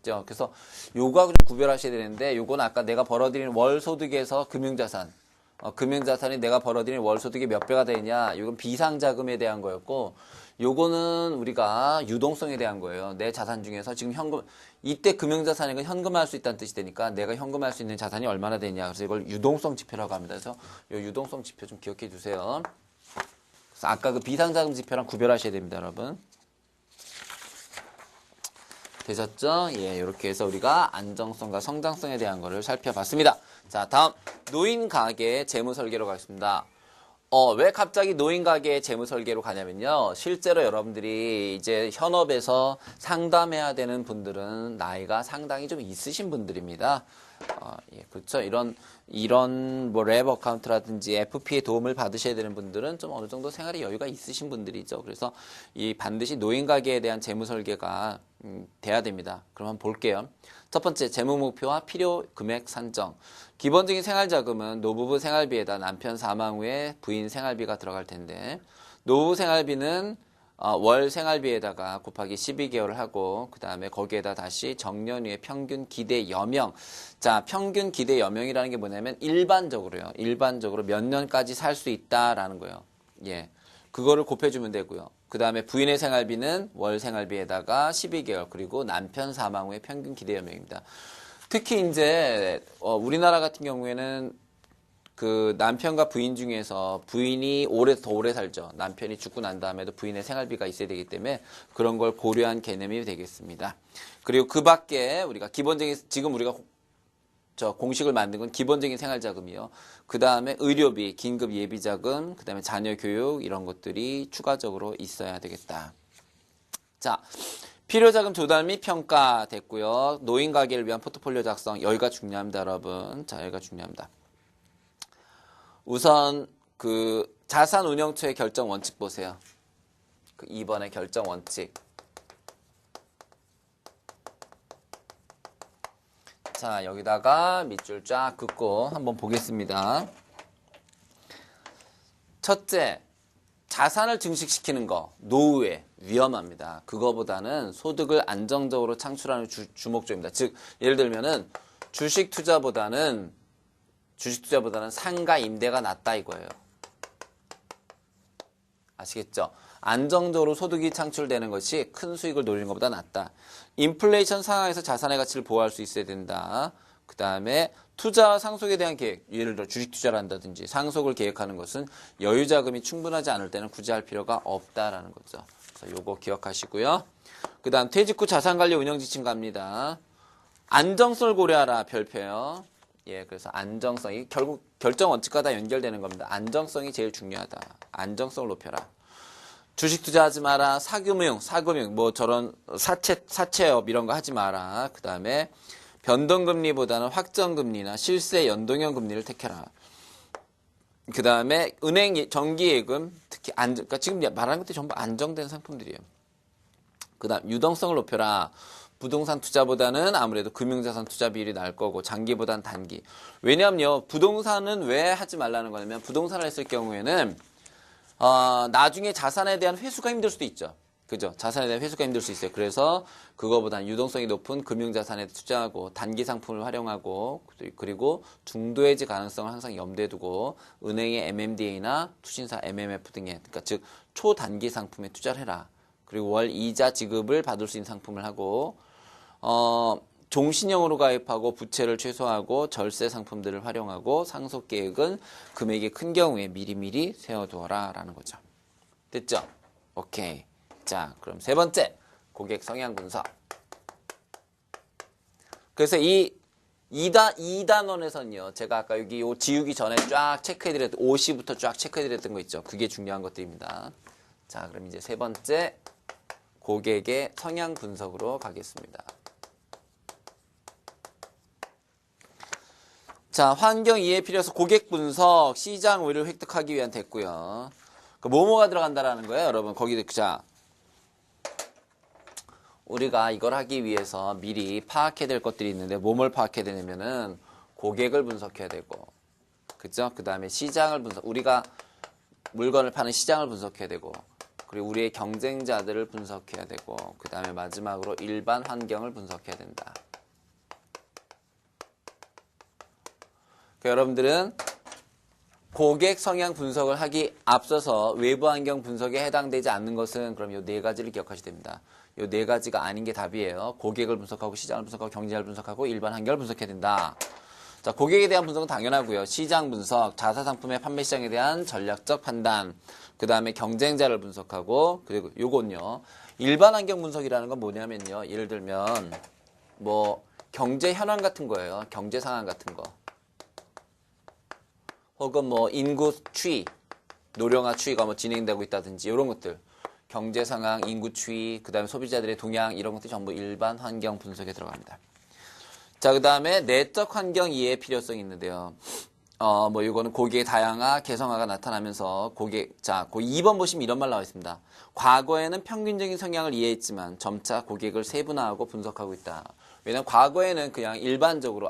아시겠죠? 그래서 요거하고 좀 구별하셔야 되는데 요거는 아까 내가 벌어들이는 월 소득에서 금융자산 금융자산이 내가 벌어들이는 월 소득이 몇 배가 되냐 이건 비상자금에 대한 거였고 요거는 우리가 유동성에 대한 거예요. 내 자산 중에서 지금 현금 이때 금융자산인 건 현금화할 수 있다는 뜻이 되니까 내가 현금화할 수 있는 자산이 얼마나 되냐 그래서 이걸 유동성 지표라고 합니다. 그래서 요 유동성 지표 좀 기억해 주세요. 그래서 아까 그 비상자금 지표랑 구별하셔야 됩니다, 여러분. 되셨죠? 예, 이렇게 해서 우리가 안정성과 성장성에 대한 거를 살펴봤습니다. 자, 다음 노인 가계 재무 설계로 가겠습니다. 왜 갑자기 노인 가계 재무 설계로 가냐면요. 실제로 여러분들이 이제 현업에서 상담해야 되는 분들은 나이가 상당히 좀 있으신 분들입니다. 예, 그렇죠. 이런 뭐 랩 어카운트라든지 FP의 도움을 받으셔야 되는 분들은 좀 어느 정도 생활에 여유가 있으신 분들이죠. 그래서 이 반드시 노인 가계에 대한 재무 설계가 돼야 됩니다. 그럼 한번 볼게요. 첫 번째, 재무 목표와 필요 금액 산정. 기본적인 생활자금은 노부부 생활비에다 남편 사망 후에 부인 생활비가 들어갈 텐데 노부부 생활비는 월 생활비에다가 곱하기 12개월을 하고 그 다음에 거기에다 다시 정년 후에 평균 기대 여명. 자, 평균 기대 여명이라는 게 뭐냐면 일반적으로요. 일반적으로 몇 년까지 살 수 있다라는 거예요. 예, 그거를 곱해주면 되고요. 그 다음에 부인의 생활비는 월 생활비에다가 12개월 그리고 남편 사망 후에 평균 기대 여명입니다. 특히 이제 우리나라 같은 경우에는 그 남편과 부인 중에서 부인이 더 오래 살죠. 남편이 죽고 난 다음에도 부인의 생활비가 있어야 되기 때문에 그런 걸 고려한 개념이 되겠습니다. 그리고 그 밖에 우리가 기본적인 지금 우리가 공식을 만든 건 기본적인 생활자금이요. 그 다음에 의료비, 긴급 예비자금, 그 다음에 자녀 교육 이런 것들이 추가적으로 있어야 되겠다. 자, 필요자금 조달 및 평가 됐고요. 노인 가계를 위한 포트폴리오 작성 여기가 중요합니다, 여러분. 자, 여기가 중요합니다. 우선 그 자산 운영처의 결정 원칙 보세요. 그 2번의 결정 원칙. 자, 여기다가 밑줄 쫙 긋고 한번 보겠습니다. 첫째, 자산을 증식시키는 거 노후에 위험합니다. 그거보다는 소득을 안정적으로 창출하는 주목적입니다. 즉, 예를 들면은 주식 투자보다는 상가 임대가 낫다 이거예요. 아시겠죠? 안정적으로 소득이 창출되는 것이 큰 수익을 노리는 것보다 낫다. 인플레이션 상황에서 자산의 가치를 보호할 수 있어야 된다. 그 다음에 투자와 상속에 대한 계획, 예를 들어 주식 투자를 한다든지 상속을 계획하는 것은 여유 자금이 충분하지 않을 때는 굳이 할 필요가 없다라는 거죠. 그래서 요거 기억하시고요. 그 다음 퇴직 후 자산관리 운영 지침 갑니다. 안정성을 고려하라 별표요. 예, 그래서 안정성이 결국 결정 원칙과 다 연결되는 겁니다. 안정성이 제일 중요하다. 안정성을 높여라. 주식 투자하지 마라. 사금융, 뭐 저런 사채업 이런 거 하지 마라. 그 다음에 변동금리보다는 확정금리나 실세 연동형 금리를 택해라. 그 다음에 은행 정기예금, 특히 그러니까 지금 말하는 것들이 전부 안정된 상품들이에요. 그 다음 유동성을 높여라. 부동산 투자보다는 아무래도 금융자산 투자 비율이 나을 거고 장기보다는 단기. 왜냐하면요. 부동산은 왜 하지 말라는 거냐면 부동산을 했을 경우에는 나중에 자산에 대한 회수가 힘들 수도 있죠. 그죠? 자산에 대한 회수가 힘들 수 있어요. 그래서 그거보다는 유동성이 높은 금융자산에 투자하고 단기 상품을 활용하고 그리고 중도해지 가능성을 항상 염두에 두고 은행의 MMDA나 투신사 MMF 등의 그러니까 즉 초단기 상품에 투자를 해라. 그리고 월 이자 지급을 받을 수 있는 상품을 하고 종신형으로 가입하고 부채를 최소화하고 절세 상품들을 활용하고 상속 계획은 금액이 큰 경우에 미리미리 세워두어라 라는 거죠. 됐죠? 오케이. 자, 그럼 세 번째 고객 성향 분석. 그래서 이 2단원에서는요. 제가 아까 여기 요 지우기 전에 쫙 체크해드렸던 5시부터 쫙 체크해드렸던 거 있죠. 그게 중요한 것들입니다. 자, 그럼 이제 세 번째 고객의 성향 분석으로 가겠습니다. 자, 환경 이해 필요해서 고객 분석, 시장 오히려 획득하기 위한 됐고요. 그 뭐뭐가 들어간다라는 거예요, 여러분. 거기 자, 우리가 이걸 하기 위해서 미리 파악해야 될 것들이 있는데 뭐뭘 파악해야 되냐면은 고객을 분석해야 되고, 그죠? 그 다음에 시장을 우리가 물건을 파는 시장을 분석해야 되고, 그리고 우리의 경쟁자들을 분석해야 되고 그 다음에 마지막으로 일반 환경을 분석해야 된다. 여러분들은 고객 성향 분석을 하기 앞서서 외부 환경 분석에 해당되지 않는 것은 그럼 이 네 가지를 기억하셔야 됩니다. 이 네 가지가 아닌 게 답이에요. 고객을 분석하고 시장을 분석하고 경쟁자를 분석하고 일반 환경을 분석해야 된다. 자, 고객에 대한 분석은 당연하고요. 시장 분석, 자사 상품의 판매 시장에 대한 전략적 판단, 그 다음에 경쟁자를 분석하고 그리고 요건요. 일반 환경 분석이라는 건 뭐냐면요. 예를 들면 뭐 경제 현황 같은 거예요. 경제 상황 같은 거. 혹은 뭐 인구 추이, 노령화 추이가 뭐 진행되고 있다든지 이런 것들. 경제 상황, 인구 추이, 그 다음에 소비자들의 동향 이런 것들이 전부 일반 환경 분석에 들어갑니다. 자, 그 다음에 내적 환경 이해의 필요성이 있는데요. 뭐 이거는 고객의 다양화, 개성화가 나타나면서 자, 그 2번 보시면 이런 말 나와 있습니다. 과거에는 평균적인 성향을 이해했지만 점차 고객을 세분화하고 분석하고 있다. 왜냐면 과거에는 그냥 일반적으로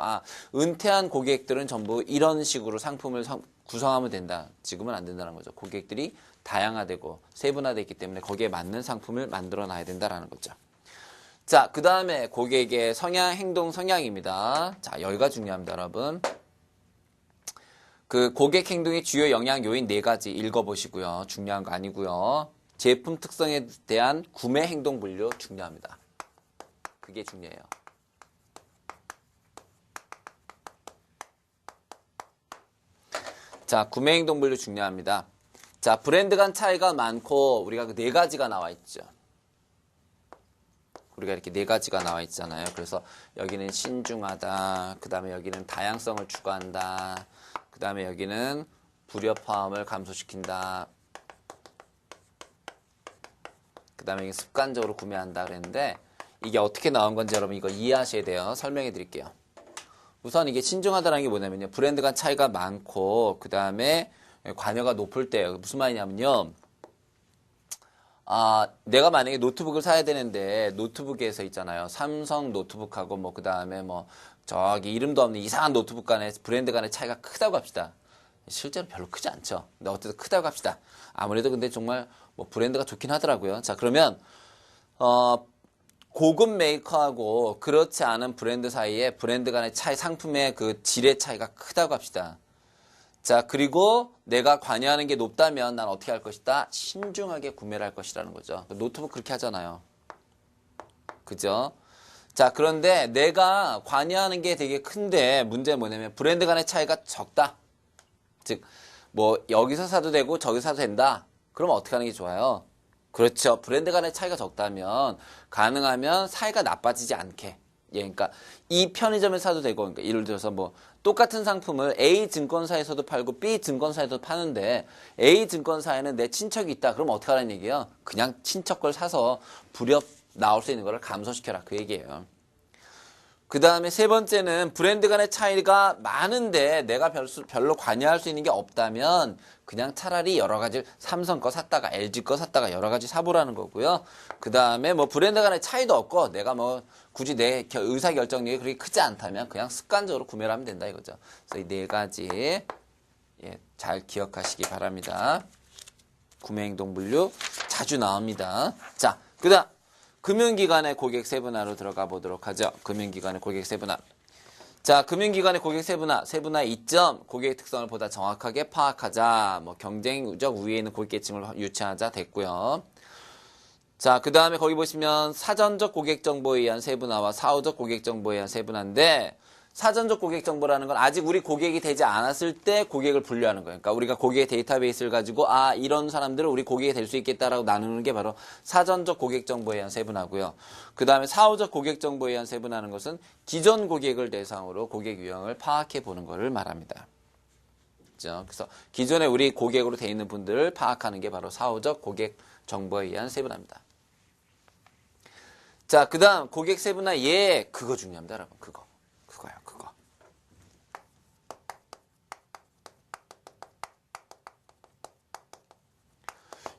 은퇴한 고객들은 전부 이런 식으로 상품을 구성하면 된다. 지금은 안 된다는 거죠. 고객들이 다양화되고 세분화되기 때문에 거기에 맞는 상품을 만들어 놔야 된다라는 거죠. 자, 그 다음에 고객의 성향, 행동 성향입니다. 자, 여기가 중요합니다, 여러분. 그 고객 행동의 주요 영향 요인 4가지 읽어보시고요. 중요한 거 아니고요. 제품 특성에 대한 구매 행동 분류 중요합니다. 그게 중요해요. 자, 구매 행동 분류 중요합니다. 자, 브랜드 간 차이가 많고 우리가 그 4가지가 나와 있죠. 우리가 이렇게 4가지가 나와 있잖아요. 그래서 여기는 신중하다. 그 다음에 여기는 다양성을 추구한다. 그 다음에 여기는 불협화음을 감소시킨다. 그 다음에 여기 습관적으로 구매한다 그랬는데 이게 어떻게 나온 건지 여러분 이거 이해하셔야 돼요. 설명해 드릴게요. 우선 이게 신중하다는 게 뭐냐면요. 브랜드 간 차이가 많고 그 다음에 관여가 높을 때 무슨 말이냐면요. 내가 만약에 노트북을 사야 되는데 노트북에서 있잖아요. 삼성 노트북하고 뭐 그 다음에 뭐 저기 이름도 없는 이상한 노트북 간의 브랜드 간의 차이가 크다고 합시다. 실제로 별로 크지 않죠. 근데 어쨌든 크다고 합시다. 아무래도 근데 정말 뭐 브랜드가 좋긴 하더라고요. 자, 그러면 고급 메이커하고 그렇지 않은 브랜드 사이에 브랜드 간의 차이, 상품의 그 질의 차이가 크다고 합시다. 자, 그리고 내가 관여하는 게 높다면 난 어떻게 할 것이다? 신중하게 구매를 할 것이라는 거죠. 노트북 그렇게 하잖아요. 그죠? 자, 그런데 내가 관여하는 게 되게 큰데 문제는 뭐냐면 브랜드 간의 차이가 적다. 즉, 뭐 여기서 사도 되고 저기서 사도 된다. 그러면 어떻게 하는 게 좋아요? 그렇죠. 브랜드 간의 차이가 적다면 가능하면 사이가 나빠지지 않게. 예, 그러니까 이 편의점에 사도 되고, 그러니까 예를 들어서 뭐 똑같은 상품을 A 증권사에서도 팔고 B 증권사에서도 파는데 A 증권사에는 내 친척이 있다. 그럼 어떻게 하라는 얘기예요? 그냥 친척 걸 사서 불협 나올 수 있는 거를 감소시켜라. 그 얘기예요. 그 다음에 세 번째는 브랜드 간의 차이가 많은데 내가 별로 관여할 수 있는 게 없다면 그냥 차라리 여러 가지 삼성 거 샀다가 LG 거 샀다가 여러 가지 사보라는 거고요. 그 다음에 뭐 브랜드 간의 차이도 없고 내가 뭐 굳이 내 의사결정력이 그렇게 크지 않다면 그냥 습관적으로 구매를 하면 된다 이거죠. 그래서 이 4가지 잘 기억하시기 바랍니다. 구매행동 분류 자주 나옵니다. 자, 그 다음 금융기관의 고객 세분화로 들어가 보도록 하죠. 금융기관의 고객 세분화. 자, 금융기관의 고객 세분화의 이점, 고객의 특성을 보다 정확하게 파악하자. 뭐 경쟁적 우위에 있는 고객계층을 유치하자 됐고요. 자, 그 다음에 거기 보시면 사전적 고객 정보에 의한 세분화와 사후적 고객 정보에 의한 세분화인데 사전적 고객 정보라는 건 아직 우리 고객이 되지 않았을 때 고객을 분류하는 거예요. 그러니까 우리가 고객의 데이터베이스를 가지고 이런 사람들은 우리 고객이 될 수 있겠다라고 나누는 게 바로 사전적 고객 정보에 의한 세분화고요. 그 다음에 사후적 고객 정보에 의한 세분화하는 것은 기존 고객을 대상으로 고객 유형을 파악해 보는 것을 말합니다. 그렇죠? 그래서 기존에 우리 고객으로 돼 있는 분들을 파악하는 게 바로 사후적 고객 정보에 의한 세분화입니다. 자, 그 다음 고객 세분화 그거 중요합니다, 여러분. 그거요.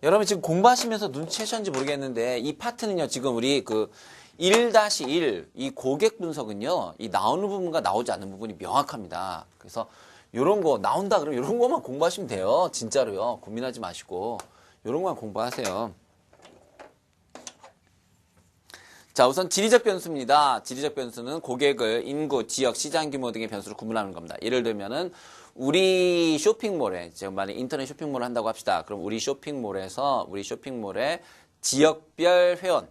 여러분 지금 공부하시면서 눈치채셨는지 모르겠는데 이 파트는요. 지금 우리 그 1-1 이 고객 분석은요. 이 나오는 부분과 나오지 않는 부분이 명확합니다. 그래서 요런 거 나온다 그러면 요런 거만 공부하시면 돼요. 진짜로요. 고민하지 마시고 요런 거만 공부하세요. 자, 우선 지리적 변수입니다. 지리적 변수는 고객을 인구, 지역, 시장 규모 등의 변수로 구분하는 겁니다. 예를 들면은 우리 쇼핑몰에, 지금 만약 인터넷 쇼핑몰을 한다고 합시다. 그럼 우리 쇼핑몰의 지역별 회원,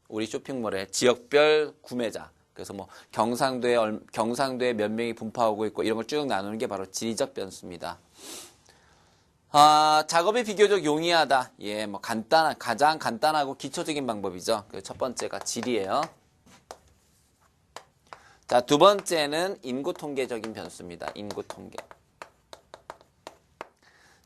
우리 쇼핑몰의 지역별 구매자. 그래서 뭐 경상도에 몇 명이 분포하고 있고 이런 걸 쭉 나누는 게 바로 지리적 변수입니다. 작업이 비교적 용이하다. 예, 뭐 가장 간단하고 기초적인 방법이죠. 그 첫 번째가 질이에요. 자, 두 번째는 인구 통계적인 변수입니다. 인구 통계.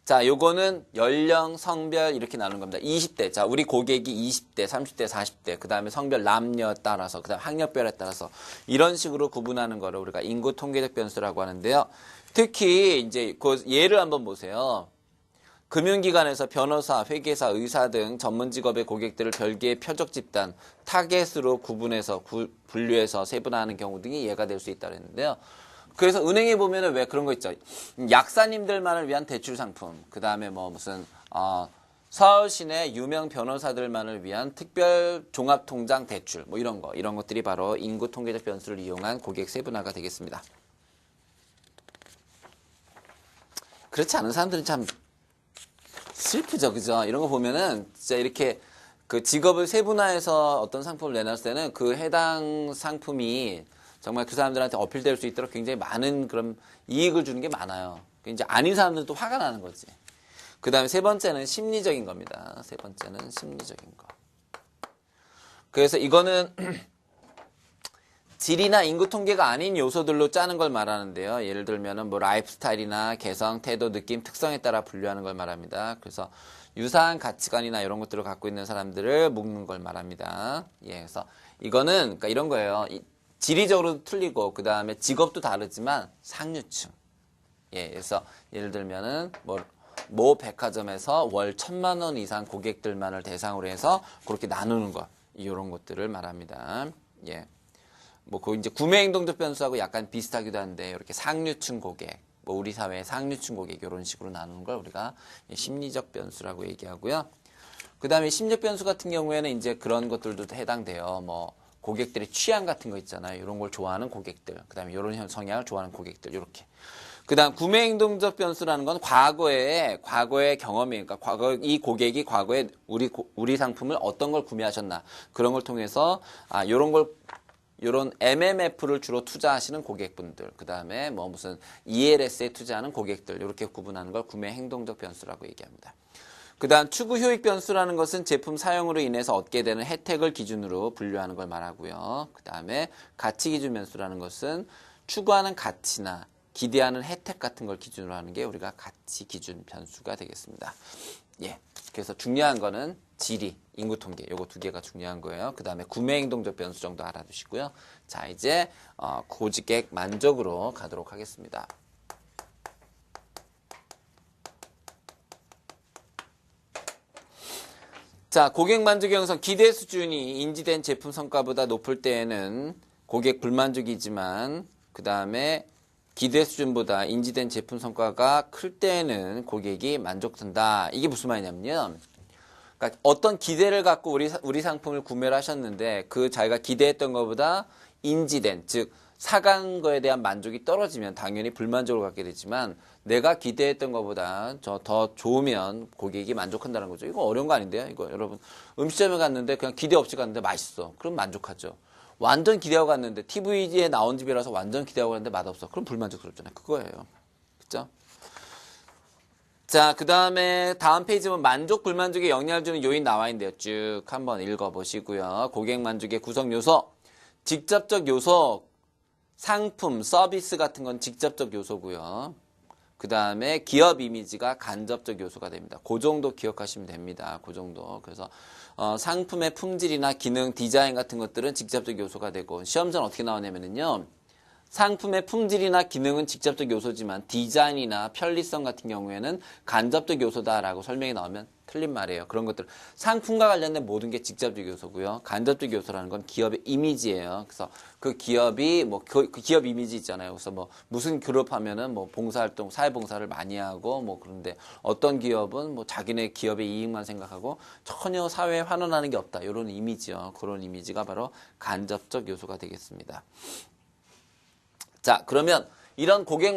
자, 요거는 연령, 성별 이렇게 나누는 겁니다. 20대. 자, 우리 고객이 20대, 30대, 40대. 그다음에 성별 남녀에 따라서, 그다음에 학력별에 따라서 이런 식으로 구분하는 거를 우리가 인구 통계적 변수라고 하는데요. 특히 이제 그 예를 한번 보세요. 금융기관에서 변호사, 회계사, 의사 등 전문 직업의 고객들을 별개의 표적 집단, 타겟으로 구분해서 분류해서 세분화하는 경우 등이 예가 될 수 있다고 했는데요. 그래서 은행에 보면은 왜 그런 거 있죠. 약사님들만을 위한 대출 상품, 그 다음에 뭐 무슨 서울 시내 유명 변호사들만을 위한 특별 종합통장 대출, 뭐 이런 것들이 바로 인구 통계적 변수를 이용한 고객 세분화가 되겠습니다. 그렇지 않은 사람들은 참 슬프죠, 그죠? 이런 거 보면은 진짜 이렇게 그 직업을 세분화해서 어떤 상품을 내놨을 때는 그 해당 상품이 정말 그 사람들한테 어필될 수 있도록 굉장히 많은 그런 이익을 주는 게 많아요. 이제 아닌 사람들은 또 화가 나는 거지. 그 다음에 세 번째는 심리적인 겁니다. 세 번째는 심리적인 거. 그래서 이거는 질이나 인구 통계가 아닌 요소들로 짜는 걸 말하는데요. 예를 들면은 뭐 라이프 스타일이나 개성, 태도, 느낌, 특성에 따라 분류하는 걸 말합니다. 그래서 유사한 가치관이나 이런 것들을 갖고 있는 사람들을 묶는 걸 말합니다. 예, 그래서 이거는 그러니까 이런 거예요. 지리적으로도 틀리고 그 다음에 직업도 다르지만 상류층. 예, 그래서 예를 들면은 모 백화점에서 월 1,000만 원 이상 고객들만을 대상으로 해서 그렇게 나누는 것, 이런 것들을 말합니다. 예. 뭐, 그 이제 구매 행동적 변수하고 약간 비슷하기도 한데, 이렇게 상류층 고객, 뭐 우리 사회의 상류층 고객, 이런 식으로 나누는 걸 우리가 심리적 변수라고 얘기하고요. 그 다음에 심리적 변수 같은 경우에는 이제 그런 것들도 해당돼요. 뭐, 고객들의 취향 같은 거 있잖아요. 이런 걸 좋아하는 고객들, 그 다음에 이런 성향을 좋아하는 고객들, 이렇게. 그 다음 구매 행동적 변수라는 건 과거의 경험이, 그러니까 이 고객이 과거에 우리 상품을 어떤 걸 구매하셨나, 그런 걸 통해서, 요런 MMF를 주로 투자하시는 고객분들, 그 다음에 뭐 무슨 ELS에 투자하는 고객들, 이렇게 구분하는 걸 구매 행동적 변수라고 얘기합니다. 그 다음 추구 효익 변수라는 것은 제품 사용으로 인해서 얻게 되는 혜택을 기준으로 분류하는 걸 말하고요. 그 다음에 가치 기준 변수라는 것은 추구하는 가치나 기대하는 혜택 같은 걸 기준으로 하는 게 우리가 가치 기준 변수가 되겠습니다. 예. 그래서 중요한 거는 지리, 인구 통계, 요거 두 개가 중요한 거예요. 그 다음에 구매 행동적 변수 정도 알아두시고요. 자, 이제 고지객 만족으로 가도록 하겠습니다. 자, 고객 만족의 형성, 기대 수준이 인지된 제품 성과보다 높을 때에는 고객 불만족이지만, 그 다음에 기대 수준보다 인지된 제품 성과가 클 때에는 고객이 만족한다. 이게 무슨 말이냐면요. 그러니까 어떤 기대를 갖고 우리 상품을 구매를 하셨는데 그 자기가 기대했던 것보다 인지된, 즉 사간 거에 대한 만족이 떨어지면 당연히 불만족을 갖게 되지만 내가 기대했던 것보다 더 좋으면 고객이 만족한다는 거죠. 이거 어려운 거 아닌데요? 이거 여러분 음식점에 갔는데 그냥 기대 없이 갔는데 맛있어. 그럼 만족하죠. 완전 기대하고 갔는데 TV에 나온 집이라서 완전 기대하고 갔는데 맛없어. 그럼 불만족스럽잖아요. 그거예요. 그죠? 자, 그 다음에 다음 페이지 보면 만족, 불만족에 영향을 주는 요인 나와 있는데요. 쭉 한번 읽어보시고요. 고객 만족의 구성 요소, 직접적 요소, 상품, 서비스 같은 건 직접적 요소고요. 그 다음에 기업 이미지가 간접적 요소가 됩니다. 그 정도 기억하시면 됩니다. 그 정도. 그래서 상품의 품질이나 기능, 디자인 같은 것들은 직접적 요소가 되고 시험전 어떻게 나오냐면요. 상품의 품질이나 기능은 직접적 요소지만 디자인이나 편리성 같은 경우에는 간접적 요소다라고 설명이 나오면 틀린 말이에요. 그런 것들. 상품과 관련된 모든 게 직접적 요소고요. 간접적 요소라는 건 기업의 이미지예요. 그래서 그 기업이 그 기업 이미지 있잖아요. 그래서 무슨 그룹 하면은 봉사활동, 사회봉사를 많이 하고 그런데 어떤 기업은 자기네 기업의 이익만 생각하고 전혀 사회에 환원하는 게 없다. 이런 이미지요. 그런 이미지가 바로 간접적 요소가 되겠습니다. 자, 그러면 이런 고객